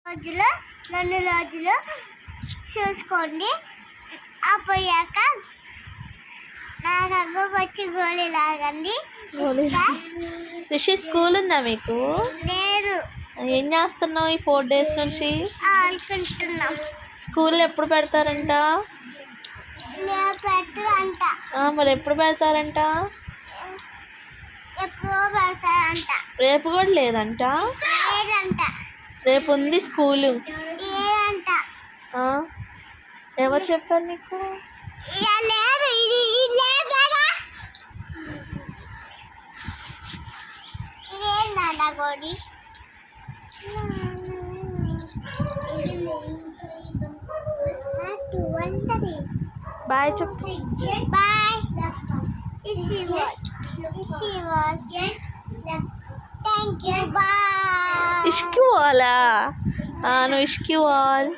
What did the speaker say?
రోజులు 2 రోజులు చూసుకోండి. అపోయాక నాకు వచ్చి గోళీ లాగండి. రిషి స్కూల్ ఉందా మీకు? లేదు. ఏం చేస్తున్నావు ఈ 4 days నుంచి? ఆడుకుంటున్నాం. స్కూల్ ఎప్పుడు పెడతారంట? పెట్టరంట. మరి ఎప్పుడు పెడతారంట? ఎప్పుడో పెడతారంట. రేపు కూడా లేదంట. లేదంట. రేపు ఉంది స్కూలు. లేదంట. ఎవరు చెప్పారు నీకు? లేదు. ఇదేం నాన్న గోడి? బాయ్ చెప్పు. బాయ్. Thank you. బాయ్. ఇష్కి వాలా నువ్వు ఇష్కి వాల్.